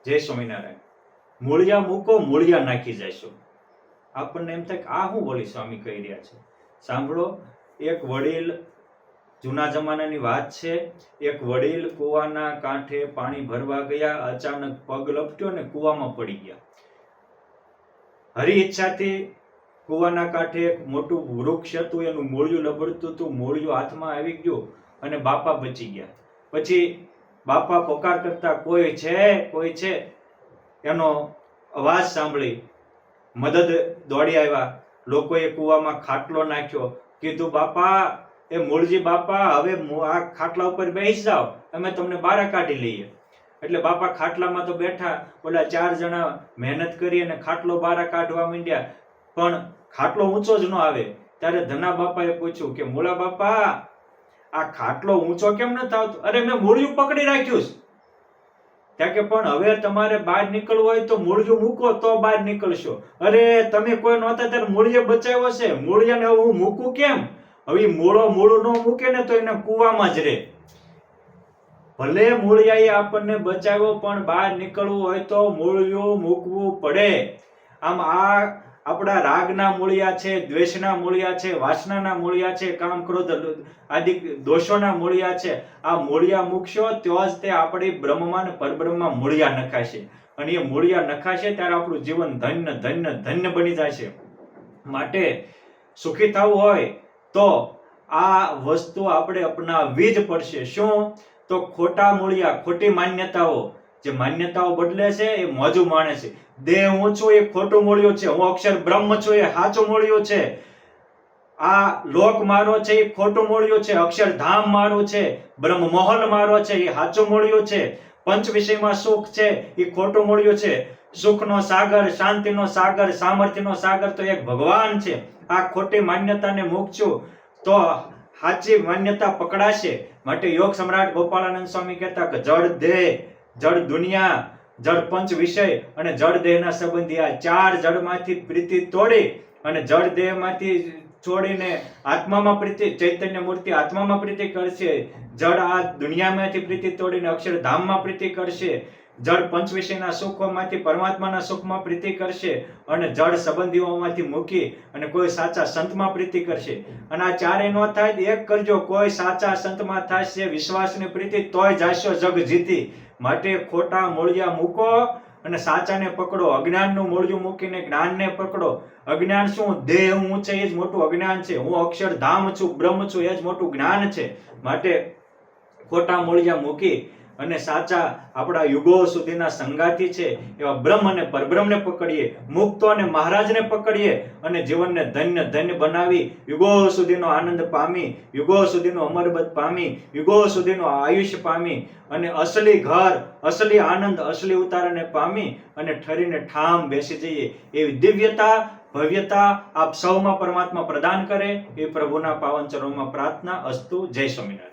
જય સ્વામિનારાયણ. મૂળિયા મૂકો, મૂળિયા નાખી જશો. આપણને એમ થાય કે આ શું બોલી સ્વામી કહી રહ્યા છે. સાંભળો, એક વડીલ, જૂના જમાનાની વાત છે. એક વડીલ કૂવાના કાંઠે પાણી ભરવા ગયા, અચાનક પગ લપટ્યો ને કૂવામાં પડી ગયા. હરી ઈચ્છાથી કૂવાના કાંઠે એક મોટું વૃક્ષ હતું, એનું મૂળિયું લબડતું હતું. મૂળિયું હાથમાં આવી ગયું અને બાપા બચી ગયા. પછી બાપા પોકાર કરતા, કોઈ છે, કોઈ છે, એનો અવાજ સાંભળી મદદ દોડી આવ્યા. લોકોએ કૂવામાં ખાટલો નાખ્યો. કીધું, બાપા, એ મૂળજી બાપા, હવે આ ખાટલા ઉપર બેસી જાઓ, અમે તમને બહાર કાઢી લઈએ. એટલે બાપા ખાટલામાં તો બેઠા. ઓલા 4 જણા મહેનત કરી અને ખાટલો બહાર કાઢવા માંડ્યા, પણ ખાટલો ઊંચો જ ન આવે. ત્યારે ધના બાપાએ પૂછ્યું કે મૂળા બાપા, આ ખાટલો ઊંચો કેમ નથી આવતો? અરે, મેં મૂળિયું પકડી રાખ્યું છે. ત્યાં કે પણ હવે તમારે બહાર નીકળવું હોય તો મૂળિયું મૂકો તો બહાર નીકળશો. અરે, તમે કોઈ નહોતા ત્યારે મૂળિયે બચાવ્યો છે, મૂળિયાને હું મૂકું કેમ? હવે મૂળું ન મૂકે ને તો એને કૂવામાં જ રહે. ભલે મૂળિયાએ આપણને બચાવ્યો, પણ બહાર નીકળવું હોય તો મૂળિયું મૂકવું પડે. આમ આ આપણા રાગના મૂળિયા છે, દ્વેષના મૂળિયા છે, વાસનાના મૂળિયા છે, કામ ક્રોધ આદિ દોષોના મૂળિયા છે. આ મૂળિયા મૂકશો તો જ તે આપણી બ્રહ્મમાં ને પરબ્રહ્મમાં મૂળિયા નખાશે. અને એ મૂળિયા નખાશે ત્યારે આપણું જીવન ધન્ય ધન્ય ધન્ય બની જશે. માટે સુખી થવું હોય તો આ વસ્તુ આપણે અપનાવવી જ પડશે. શું? તો ખોટા મૂળિયા, ખોટી માન્યતાઓ, જે માન્યતાઓ બદલે છે એ મોજું માણે છે. દેહ હું છું એ ખોટું મૂળિયું છે, હું અક્ષર બ્રહ્મ છું એ સાચું મૂળિયું છે. આ લોક મારો છે એ ખોટું મૂળિયું છે, અક્ષરધામ મારું છે, બ્રહ્મ મહોલ મારો છે એ સાચું મૂળિયું છે. પંચ વિષયમાં સુખ છે એ ખોટું મૂળિયું છે. સુખનો સાગર, શાંતિનો સાગર, સામર્થ્યનો સાગર તો એક ભગવાન છે. આ ખોટી માન્યતાને મૂકશું તો સાચી માન્યતા પકડાશે. માટે યોગ સમ્રાટ ગોપાળાનંદ સ્વામી કહેતા કે જળ દેહ, જળ દુનિયા, જળ પંચ વિષય અને જળ દેહના સંબંધી આ 4 જળમાંથી પ્રીતિ તોડી અને જળ દેહમાંથી છોડીને આત્મામાં પ્રીતિ, ચૈતન્ય મૂર્તિ આત્મામાં પ્રીતિ કરશે. જળ આ દુનિયામાંથી પ્રીતિ તોડીને અક્ષરધામમાં પ્રીતિ કરશે. જળ પંચ વિષયના સુખોમાંથી પરમાત્માના સુખમાં પ્રીતિ કરશે અને જળ સંબંધીઓમાંથી મૂકી અને કોઈ સાચા સંતમાં પ્રીતિ કરશે. અને આ 4 નો થાય એક કરજો, કોઈ સાચા સંતમાં થશે વિશ્વાસની પ્રીતિ, તોય જાશો જગ જીતી. માટે ખોટા મૂળિયા મૂકો અને સાચાને પકડો. અજ્ઞાનનું મૂળિયું મૂકીને જ્ઞાનને પકડો. અજ્ઞાન શું? દેહ હું છે એ જ મોટું અજ્ઞાન છે. હું અક્ષરધામ છું, બ્રહ્મ છું એ જ મોટું જ્ઞાન છે. માટે ખોટા મૂળિયા મૂકી અને સાચા આપણા યુગો સુધીના સંગાતી છે એવા બ્રહ્મ અને પરબ્રહ્મને પકડીએ, મુક્તો અને મહારાજને પકડીએ અને જીવનને ધન્ય ધન્ય બનાવી યુગો સુધીનો આનંદ પામી, યુગો સુધીનો અમરબત પામી, યુગો સુધીનો આયુષ્ય પામી અને અસલી ઘર, અસલી આનંદ, અસલી ઉતારાને પામી અને ઠરીને ઠામ બેસી જઈએ. એવી દિવ્યતા, ભવ્યતા આપ સૌમાં પરમાત્મા પ્રદાન કરે એ પ્રભુના પાવન ચરણોમાં પ્રાર્થના. અસ્તુ. જય સ્વામિનારાયણ.